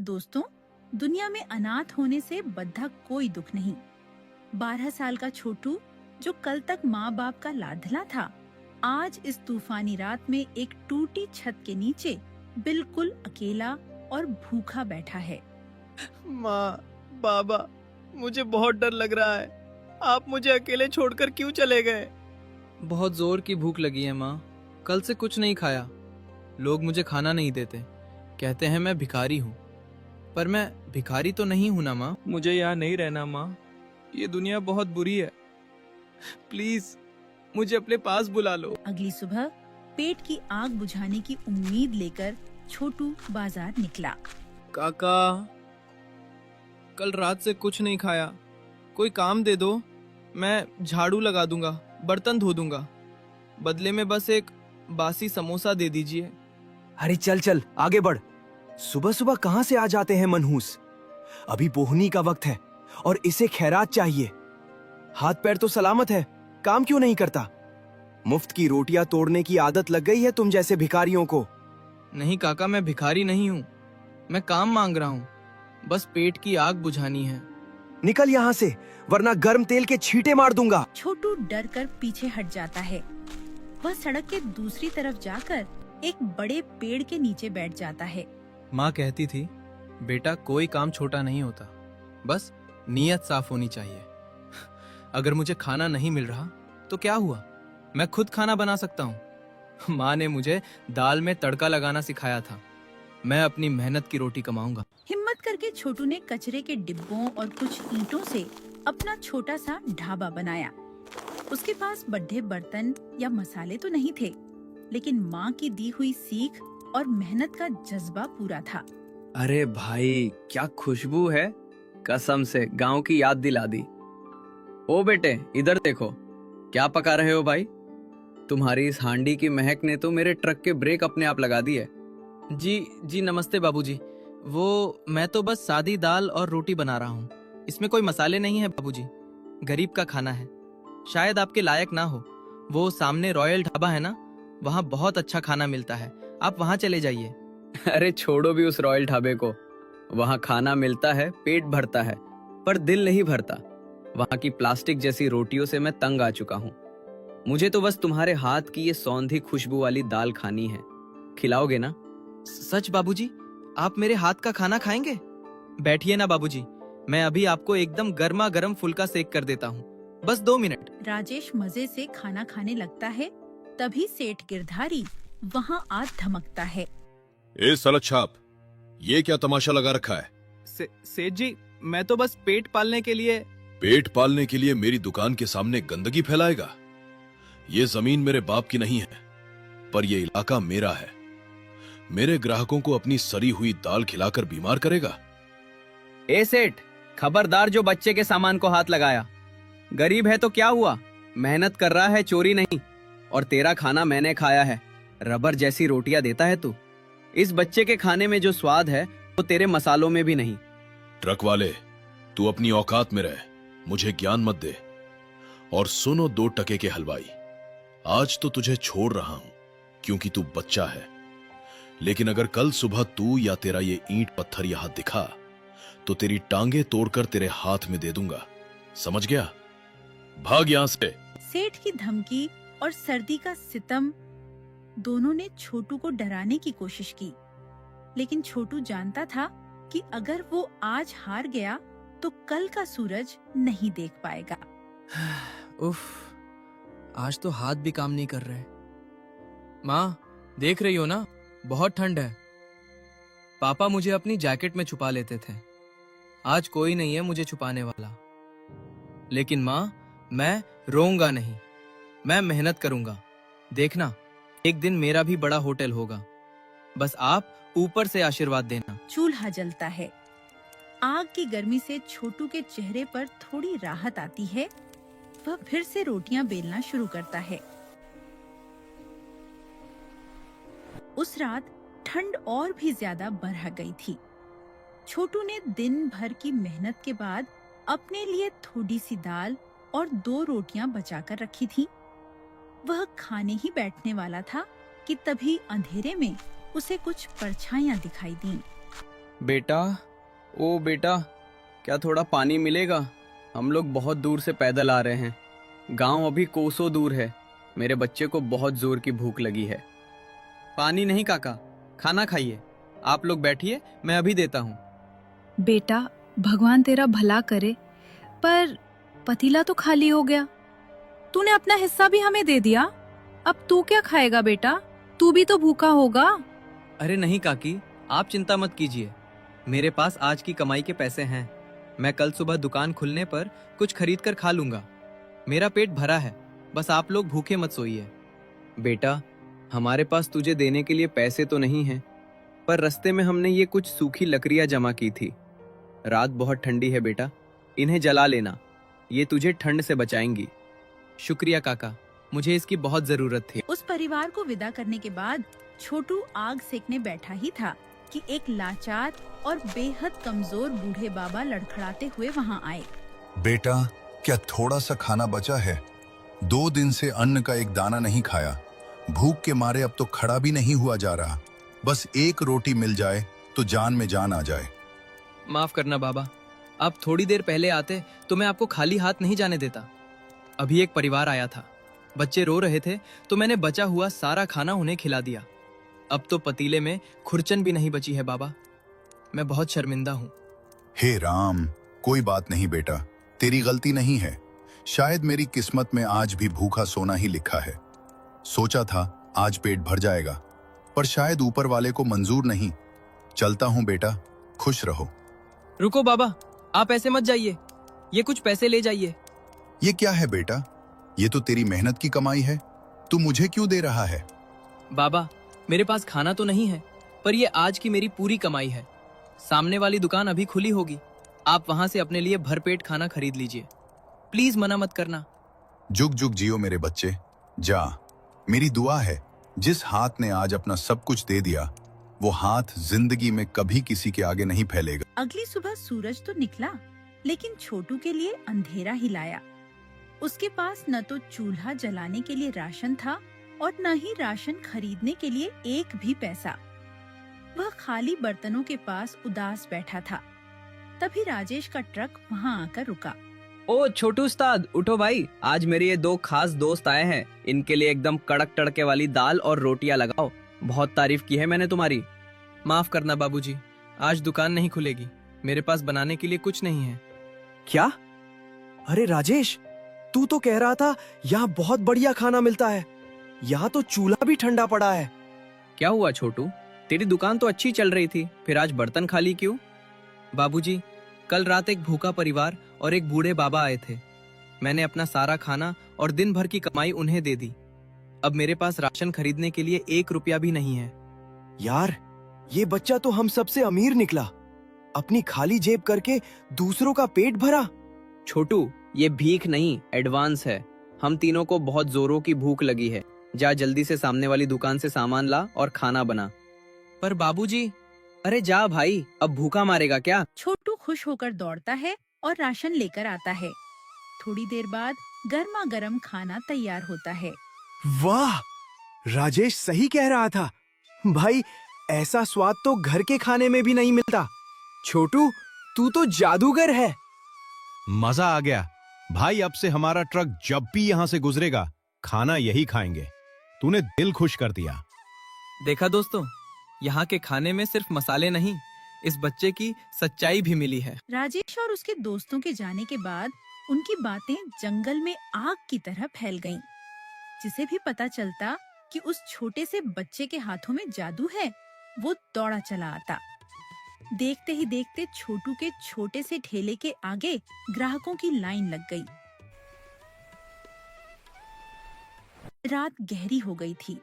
दोस्तों, दुनिया में अनाथ होने से बद्धा कोई दुख नहीं। 12 साल का छोटू, जो कल तक माँ बाप का लाडला था, आज इस तूफानी रात में एक टूटी छत के नीचे बिल्कुल अकेला और भूखा बैठा है। माँ, बाबा, मुझे बहुत डर लग रहा है। आप मुझे अकेले छोड़कर क्यों चले गए? बहुत जोर की भूख लगी है माँ। कल से कुछ नहीं खाया। लोग मुझे खाना नहीं देते, कहते हैं मैं भिखारी हूँ। पर मैं भिखारी तो नहीं हूँ ना माँ। मुझे यहाँ नहीं रहना माँ, ये दुनिया बहुत बुरी है। प्लीज मुझे अपने पास बुला लो। अगली सुबह पेट की आग बुझाने की उम्मीद लेकर छोटू बाजार निकला। काका, कल रात से कुछ नहीं खाया, कोई काम दे दो। मैं झाड़ू लगा दूंगा, बर्तन धो दूंगा, बदले में बस एक बासी समोसा दे दीजिए। अरे चल चल आगे बढ़। सुबह सुबह कहाँ से आ जाते हैं मनहूस। अभी बोहनी का वक्त है और इसे खैरात चाहिए। हाथ पैर तो सलामत है, काम क्यों नहीं करता? मुफ्त की रोटियां तोड़ने की आदत लग गई है तुम जैसे भिखारियों को। नहीं काका, मैं भिखारी नहीं हूँ, मैं काम मांग रहा हूँ। बस पेट की आग बुझानी है। निकल यहाँ से, वरना गर्म तेल के छींटे मार दूंगा। छोटू डर कर पीछे हट जाता है। वह सड़क के दूसरी तरफ जाकर एक बड़े पेड़ के नीचे बैठ जाता है। माँ कहती थी, बेटा कोई काम छोटा नहीं होता, बस नीयत साफ होनी चाहिए। अगर मुझे खाना नहीं मिल रहा तो क्या हुआ, मैं खुद खाना बना सकता हूँ। माँ ने मुझे दाल में तड़का लगाना सिखाया था। मैं अपनी मेहनत की रोटी कमाऊंगा। हिम्मत करके छोटू ने कचरे के डिब्बों और कुछ ईंटों से अपना छोटा सा ढाबा बनाया। उसके पास बड्ढे बर्तन या मसाले तो नहीं थे, लेकिन माँ की दी हुई सीख और मेहनत का जज्बा पूरा था। अरे भाई, क्या खुशबू है, कसम से गांव की याद दिला दी। ओ बेटे, इधर देखो, क्या पका रहे हो भाई? तुम्हारी इस हांडी की महक ने तो मेरे ट्रक के ब्रेक अपने आप लगा दिए। जी नमस्ते बाबूजी। वो मैं तो बस सादी दाल और रोटी बना रहा हूँ, इसमें कोई मसाले नहीं है बाबूजी। गरीब का खाना है, शायद आपके लायक ना हो। वो सामने रॉयल ढाबा है ना, वहाँ बहुत अच्छा खाना मिलता है, आप वहाँ चले जाइए। अरे छोड़ो भी उस रॉयल ढाबे को। वहाँ खाना मिलता है, पेट भरता है, पर दिल नहीं भरता। वहाँ की प्लास्टिक जैसी रोटियों से मैं तंग आ चुका हूँ। मुझे तो बस तुम्हारे हाथ की ये सौंधी खुशबू वाली दाल खानी है। खिलाओगे ना? सच बाबूजी, आप मेरे हाथ का खाना खाएंगे? बैठिए ना बाबूजी, मैं अभी आपको एकदम गर्मा गर्म फुल्का सेक कर देता हूँ, बस 2 मिनट। राजेश मजे से खाना खाने लगता है। तभी सेठ गिरधारी वहाँ आ धमकता है। ए सलत छाप, ये क्या तमाशा लगा रखा है? सेठ जी, मैं तो बस पेट पालने के लिए। पेट पालने के लिए मेरी दुकान के सामने गंदगी फैलाएगा? ये जमीन मेरे बाप की नहीं है, पर यह इलाका मेरा है। मेरे ग्राहकों को अपनी सड़ी हुई दाल खिलाकर बीमार करेगा? ए सेठ, खबरदार जो बच्चे के सामान को हाथ लगाया। गरीब है तो क्या हुआ, मेहनत कर रहा है, चोरी नहीं। और तेरा खाना मैंने खाया है, रबर जैसी रोटियां देता है तू। इस बच्चे के खाने में जो स्वाद है वो तेरे मसालों में भी नहीं। ट्रक वाले, तू अपनी औकात में रह, मुझे ज्ञान मत दे। और सुनो 2 टके के हलवाई, आज तो तुझे छोड़ रहा हूं क्योंकि तू बच्चा है, लेकिन अगर कल सुबह तू या तेरा ये ईंट पत्थर यहां दिखा तो तेरी टांगे तोड़कर तेरे हाथ में दे दूंगा, समझ गया? भाग यहां से। सेठ की धमकी और सर्दी का सितम दोनों ने छोटू को डराने की कोशिश की, लेकिन छोटू जानता था कि अगर वो आज हार गया तो कल का सूरज नहीं देख पाएगा। उफ, आज तो हाथ भी काम नहीं कर रहे। माँ, देख रही हो ना, बहुत ठंड है। पापा मुझे अपनी जैकेट में छुपा लेते थे, आज कोई नहीं है मुझे छुपाने वाला। लेकिन माँ, मैं रोऊंगा नहीं, मैं मेहनत करूंगा। देखना, एक दिन मेरा भी बड़ा होटल होगा, बस आप ऊपर से आशीर्वाद देना। चूल्हा जलता है। आग की गर्मी से छोटू के चेहरे पर थोड़ी राहत आती है। वह फिर से रोटियां बेलना शुरू करता है। उस रात ठंड और भी ज्यादा बढ़ गई थी। छोटू ने दिन भर की मेहनत के बाद अपने लिए थोड़ी सी दाल और 2 रोटियां बचाकर रखी थी। वह खाने ही बैठने वाला था कि तभी अंधेरे में उसे कुछ परछाइयां दिखाई दीं। बेटा, ओ बेटा, क्या थोड़ा पानी मिलेगा? हम लोग बहुत दूर से पैदल आ रहे हैं। गांव अभी कोसों दूर है। मेरे बच्चे को बहुत जोर की भूख लगी है। पानी नहीं काका, खाना खाइए। आप लोग बैठिए, मैं अभी देता हूँ। बेटा, भगवान तेरा भला करे, पर पतीला तो खाली हो गया। तूने अपना हिस्सा भी हमें दे दिया। अब तू क्या खाएगा बेटा? तू भी तो भूखा होगा। अरे नहीं काकी, आप चिंता मत कीजिए। मेरे पास आज की कमाई के पैसे हैं। मैं कल सुबह दुकान खुलने पर कुछ खरीद कर खा लूंगा। मेरा पेट भरा है, बस आप लोग भूखे मत सोइए। बेटा, हमारे पास तुझे देने के लिए पैसे तो नहीं हैं, पर रास्ते में हमने ये कुछ सूखी लकड़ियां जमा की थी। रात बहुत ठंडी है बेटा, इन्हें जला लेना। ये तुझे ठंड से बचाएंगी। शुक्रिया काका, मुझे इसकी बहुत जरूरत थी। उस परिवार को विदा करने के बाद छोटू आग सेकने बैठा ही था कि एक लाचार और बेहद कमजोर बूढ़े बाबा लड़खड़ाते हुए वहां आए। बेटा, क्या थोड़ा सा खाना बचा है? 2 दिन से अन्न का एक दाना नहीं खाया। भूख के मारे अब तो खड़ा भी नहीं हुआ जा रहा। बस एक रोटी मिल जाए तो जान में जान आ जाए। माफ करना बाबा, आप थोड़ी देर पहले आते तो मैं आपको खाली हाथ नहीं जाने देता। अभी एक परिवार आया था, बच्चे रो रहे थे तो मैंने बचा हुआ सारा खाना उन्हें खिला दिया। अब तो पतीले में खुरचन भी नहीं बची है बाबा। मैं बहुत शर्मिंदा हूँ। हे राम, कोई बात नहीं बेटा, तेरी गलती नहीं है। शायद मेरी किस्मत में आज भी भूखा सोना ही लिखा है। सोचा था आज पेट भर जाएगा, पर शायद ऊपर वाले को मंजूर नहीं। चलता हूँ बेटा, खुश रहो। रुको बाबा, आप ऐसे मत जाइए। ये कुछ पैसे ले जाइए। ये क्या है बेटा? ये तो तेरी मेहनत की कमाई है। तू मुझे क्यों दे रहा है? बाबा, मेरे पास खाना तो नहीं है, पर ये आज की मेरी पूरी कमाई है। सामने वाली दुकान अभी खुली होगी, आप वहां से अपने लिए भरपेट खाना खरीद लीजिए। प्लीज मना मत करना। जुग जुग जियो मेरे बच्चे। जा, मेरी दुआ है जिस हाथ ने आज अपना सब कुछ दे दिया, वो हाथ जिंदगी में कभी किसी के आगे नहीं फैलेगा। अगली सुबह सूरज तो निकला, लेकिन छोटू के लिए अंधेरा ही लाया। उसके पास न तो चूल्हा जलाने के लिए राशन था और न ही राशन खरीदने के लिए एक भी पैसा। वह खाली बर्तनों के पास उदास बैठा था। तभी राजेश का ट्रक वहां आकर रुका। ओ छोटू उस्ताद, उठो भाई। आज मेरे ये 2 खास दोस्त आए हैं। इनके लिए एकदम कड़क तड़के वाली दाल और रोटियां लगाओ। बहुत तारीफ की है मैंने तुम्हारी। माफ करना बाबूजी, आज दुकान नहीं खुलेगी। मेरे पास बनाने के लिए कुछ नहीं है। क्या? अरे राजेश, तू तो कह रहा था यहाँ बहुत बढ़िया खाना मिलता है। यहाँ तो चूल्हा भी ठंडा पड़ा है। क्या हुआ छोटू? तेरी दुकान तो अच्छी चल रही थी, फिर आज बर्तन खाली क्यों? बाबूजी, कल रात एक भूखा परिवार और एक बूढ़े बाबा आए थे। मैंने अपना सारा खाना और दिन भर की कमाई उन्हें दे दी। अब मेरे पास राशन खरीदने के लिए 1 रुपया भी नहीं है। यार, ये बच्चा तो हम सबसे अमीर निकला। अपनी खाली जेब करके दूसरों का पेट भरा। छोटू, ये भीख नहीं, एडवांस है। हम तीनों को बहुत जोरों की भूख लगी है। जा जल्दी से सामने वाली दुकान से सामान ला और खाना बना। पर बाबूजी। अरे जा भाई, अब भूखा मारेगा क्या? छोटू खुश होकर दौड़ता है और राशन लेकर आता है। थोड़ी देर बाद गर्मा गर्म खाना तैयार होता है। वाह, राजेश सही कह रहा था। भाई, ऐसा स्वाद तो घर के खाने में भी नहीं मिलता। छोटू, तू तो जादूगर है। मजा आ गया भाई। अब से हमारा ट्रक जब भी यहाँ से गुजरेगा, खाना यही खाएंगे। तूने दिल खुश कर दिया। देखा दोस्तों, यहाँ के खाने में सिर्फ मसाले नहीं, इस बच्चे की सच्चाई भी मिली है। राजेश और उसके दोस्तों के जाने के बाद उनकी बातें जंगल में आग की तरह फैल गईं। जिसे भी पता चलता कि उस छोटे से बच्चे के हाथों में जादू है, वो दौड़ा चला आता। देखते ही देखते छोटू के छोटे से ठेले के आगे ग्राहकों की लाइन लग गई। रात गहरी हो गई थी।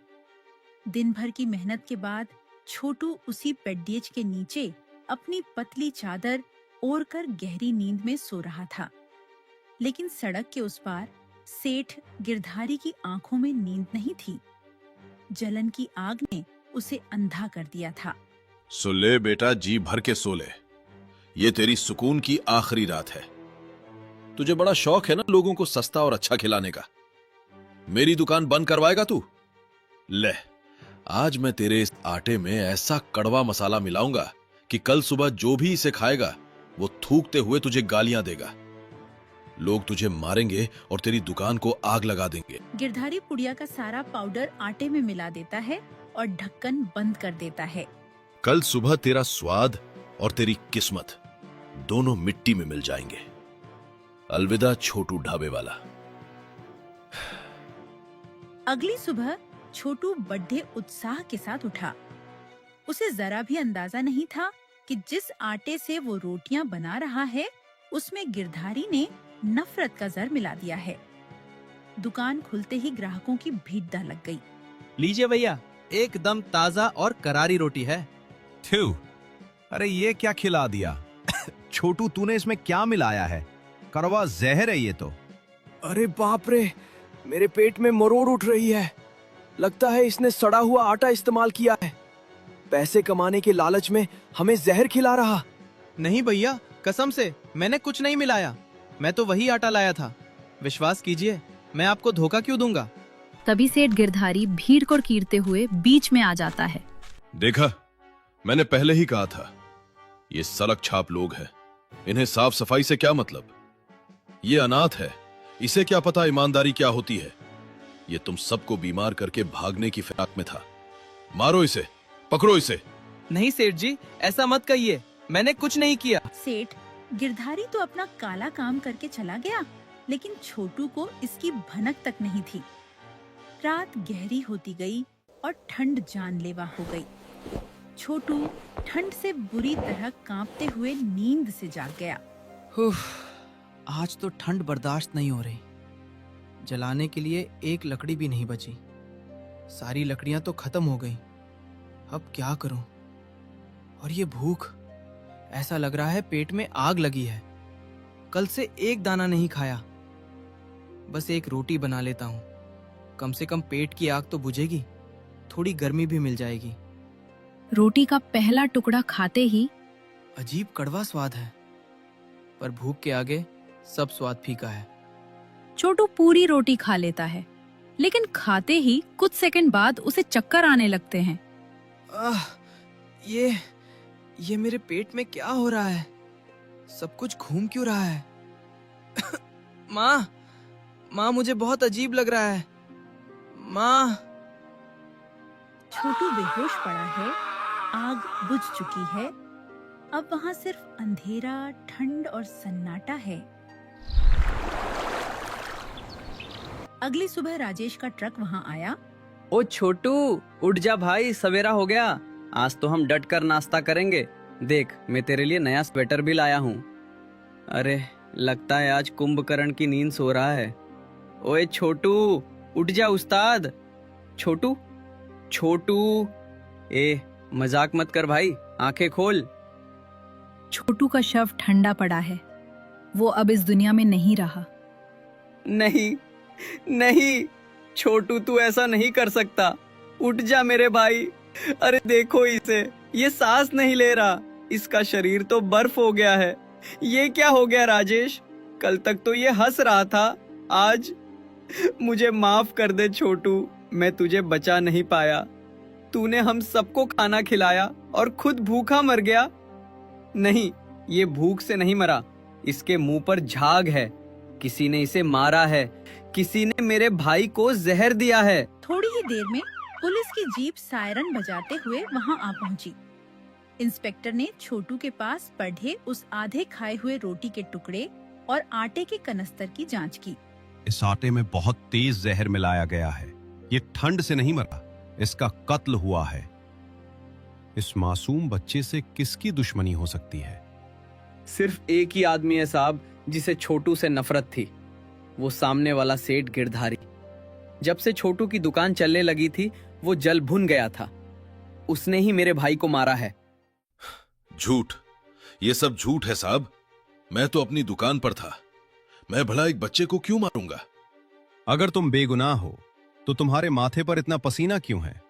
दिन भर की मेहनत के बाद छोटू उसी पेड्डियज के नीचे अपनी पतली चादर ओढ़कर गहरी नींद में सो रहा था। लेकिन सड़क के उस पार सेठ गिरधारी की आंखों में नींद नहीं थी। जलन की आग ने उसे अंधा कर दिया था। सो ले बेटा, जी भर के सो ले। ये तेरी सुकून की आखिरी रात है। तुझे बड़ा शौक है ना लोगों को सस्ता और अच्छा खिलाने का। मेरी दुकान बंद करवाएगा तू? ले, आज मैं तेरे इस आटे में ऐसा कड़वा मसाला मिलाऊंगा कि कल सुबह जो भी इसे खाएगा वो थूकते हुए तुझे गालियां देगा। लोग तुझे मारेंगे और तेरी दुकान को आग लगा देंगे। गिरधारी पुड़िया का सारा पाउडर आटे में मिला देता है और ढक्कन बंद कर देता है। कल सुबह तेरा स्वाद और तेरी किस्मत दोनों मिट्टी में मिल जाएंगे। अलविदा छोटू ढाबे वाला। अगली सुबह छोटू बड़े उत्साह के साथ उठा। उसे जरा भी अंदाजा नहीं था कि जिस आटे से वो रोटियां बना रहा है उसमें गिरधारी ने नफरत का जर मिला दिया है। दुकान खुलते ही ग्राहकों की भीड़ लग गई। लीजिए भैया, एकदम ताजा और करारी रोटी है। थू, अरे ये क्या खिला दिया? छोटू, तूने इसमें क्या मिलाया है? कड़वा जहर है ये तो। अरे बाप रे, मेरे पेट में मरोड़ उठ रही है। लगता है इसने सड़ा हुआ आटा इस्तेमाल किया है। पैसे कमाने के लालच में हमें जहर खिला रहा। नहीं भैया, कसम से मैंने कुछ नहीं मिलाया। मैं तो वही आटा लाया था। विश्वास कीजिए, मैं आपको धोखा क्यों दूंगा। तभी सेठ गिरधारी भीड़ को कीरते हुए बीच में आ जाता है। देखा, मैंने पहले ही कहा था, ये सड़क छाप लोग हैं। इन्हें साफ सफाई से क्या मतलब? ये अनाथ है, इसे क्या पता ईमानदारी क्या होती है। ये तुम सबको बीमार करके भागने की फिराक में था। मारो इसे, पकड़ो इसे। नहीं सेठ जी, ऐसा मत कहिए, मैंने कुछ नहीं किया। सेठ, गिरधारी तो अपना काला काम करके चला गया, लेकिन छोटू को इसकी भनक तक नहीं थी। रात गहरी होती गई और ठंड जानलेवा हो गई। छोटू ठंड से बुरी तरह कांपते हुए नींद से जाग गया। आज तो ठंड बर्दाश्त नहीं हो रही। जलाने के लिए एक लकड़ी भी नहीं बची। सारी लकड़ियां तो खत्म हो गई। अब क्या करूं? और ये भूख, ऐसा लग रहा है पेट में आग लगी है। कल से एक दाना नहीं खाया। बस एक रोटी बना लेता हूं, कम से कम पेट की आग तो बुझेगी, थोड़ी गर्मी भी मिल जाएगी। रोटी का पहला टुकड़ा खाते ही अजीब कड़वा स्वाद है, पर भूख के आगे सब स्वाद फीका है। छोटू पूरी रोटी खा लेता है, लेकिन खाते ही कुछ सेकंड बाद उसे चक्कर आने लगते हैं। ये मेरे पेट में क्या हो रहा है? सब कुछ घूम क्यों रहा है? माँ, मुझे बहुत अजीब लग रहा है। माँ। छोटू बेहोश पड़ा है, आग बुझ चुकी है। अब वहाँ सिर्फ अंधेरा, ठंड और सन्नाटा है। अगली सुबह राजेश का ट्रक वहाँ आया। ओ छोटू, उठ जा भाई, सवेरा हो गया। आज तो हम डट कर नाश्ता करेंगे। देख, मैं तेरे लिए नया स्वेटर भी लाया हूँ। अरे, लगता है आज कुंभकर्ण की नींद सो रहा है। ओए छोटू, उठ जा उस्ताद। छोटू, मजाक मत कर भाई, आंखें खोल। छोटू का शव ठंडा पड़ा है। वो अब इस दुनिया में नहीं रहा। नहीं छोटू, तू ऐसा नहीं कर सकता। उठ जा मेरे भाई। अरे देखो इसे, ये सांस नहीं ले रहा। इसका शरीर तो बर्फ हो गया है। ये क्या हो गया राजेश? कल तक तो ये हंस रहा था, आज? मुझे माफ कर दे छोटू, मैं तुझे बचा नहीं पाया। तूने हम सबको खाना खिलाया और खुद भूखा मर गया। नहीं, ये भूख से नहीं मरा, इसके मुंह पर झाग है। किसी ने इसे मारा है, किसी ने मेरे भाई को जहर दिया है। थोड़ी ही देर में पुलिस की जीप सायरन बजाते हुए वहाँ आ पहुँची। इंस्पेक्टर ने छोटू के पास पड़े उस आधे खाए हुए रोटी के टुकड़े और आटे के कनस्तर की जांच की। इस आटे में बहुत तेज जहर मिलाया गया है। ये ठंड से नहीं मरा, इसका कत्ल हुआ है। इस मासूम बच्चे से किसकी दुश्मनी हो सकती है? सिर्फ एक ही आदमी है साहब, जिसे छोटू से नफरत थी। वो सामने वाला सेठ गिरधारी। जब से छोटू की दुकान चलने लगी थी, वो जल भुन गया था। उसने ही मेरे भाई को मारा है। झूठ, ये सब झूठ है साहब। मैं तो अपनी दुकान पर था। मैं भला एक बच्चे को क्यों मारूंगा? अगर तुम बेगुनाह हो तो तुम्हारे माथे पर इतना पसीना क्यों है?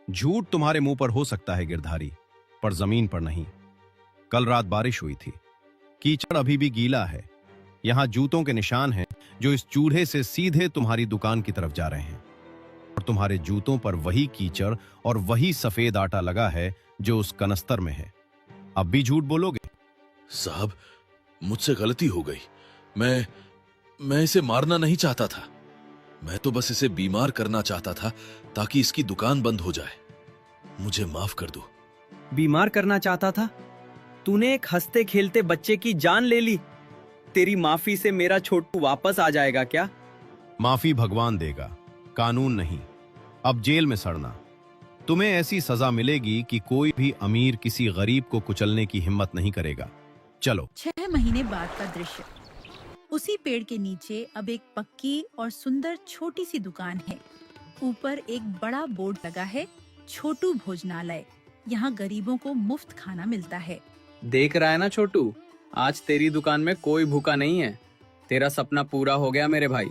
झूठ तुम्हारे मुंह पर हो सकता है गिरधारी, पर जमीन पर नहीं। कल रात बारिश हुई थी, कीचड़ अभी भी गीला है। यहां जूतों के निशान हैं जो इस चूल्हे से सीधे तुम्हारी दुकान की तरफ जा रहे हैं, और तुम्हारे जूतों पर वही कीचड़ और वही सफेद आटा लगा है जो उस कनस्तर में है। अब भी झूठ बोलोगे? साहब, मुझसे गलती हो गई। मैं इसे मारना नहीं चाहता था। मैं तो बस इसे बीमार करना चाहता था ताकि इसकी दुकान बंद हो जाए। मुझे माफ कर दो। बीमार करना चाहता था? तूने एक हंसते खेलते बच्चे की जान ले ली। तेरी माफी से मेरा छोटू वापस आ जाएगा क्या? माफी भगवान देगा, कानून नहीं। अब जेल में सड़ना। तुम्हें ऐसी सजा मिलेगी कि कोई भी अमीर किसी गरीब को कुचलने की हिम्मत नहीं करेगा। चलो। 6 महीने बाद का दृश्य। उसी पेड़ के नीचे अब एक पक्की और सुंदर छोटी सी दुकान है। ऊपर एक बड़ा बोर्ड लगा है, छोटू भोजनालय। यहाँ गरीबों को मुफ्त खाना मिलता है। देख रहा है ना छोटू, आज तेरी दुकान में कोई भूखा नहीं है। तेरा सपना पूरा हो गया मेरे भाई।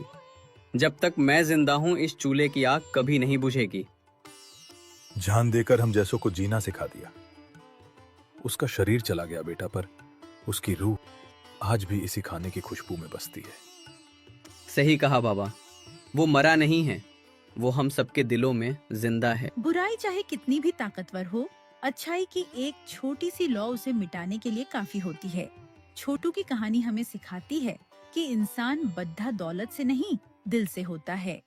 जब तक मैं जिंदा हूँ इस चूल्हे की आग कभी नहीं बुझेगी। जान देकर हम जैसों को जीना सिखा दिया। उसका शरीर चला गया बेटा, पर उसकी रूह आज भी इसी खाने की खुशबू में बसती है। सही कहा बाबा, वो मरा नहीं है, वो हम सबके दिलों में जिंदा है। बुराई चाहे कितनी भी ताकतवर हो, अच्छाई की एक छोटी सी लौ उसे मिटाने के लिए काफी होती है। छोटू की कहानी हमें सिखाती है कि इंसान बद्धा दौलत से नहीं, दिल से होता है।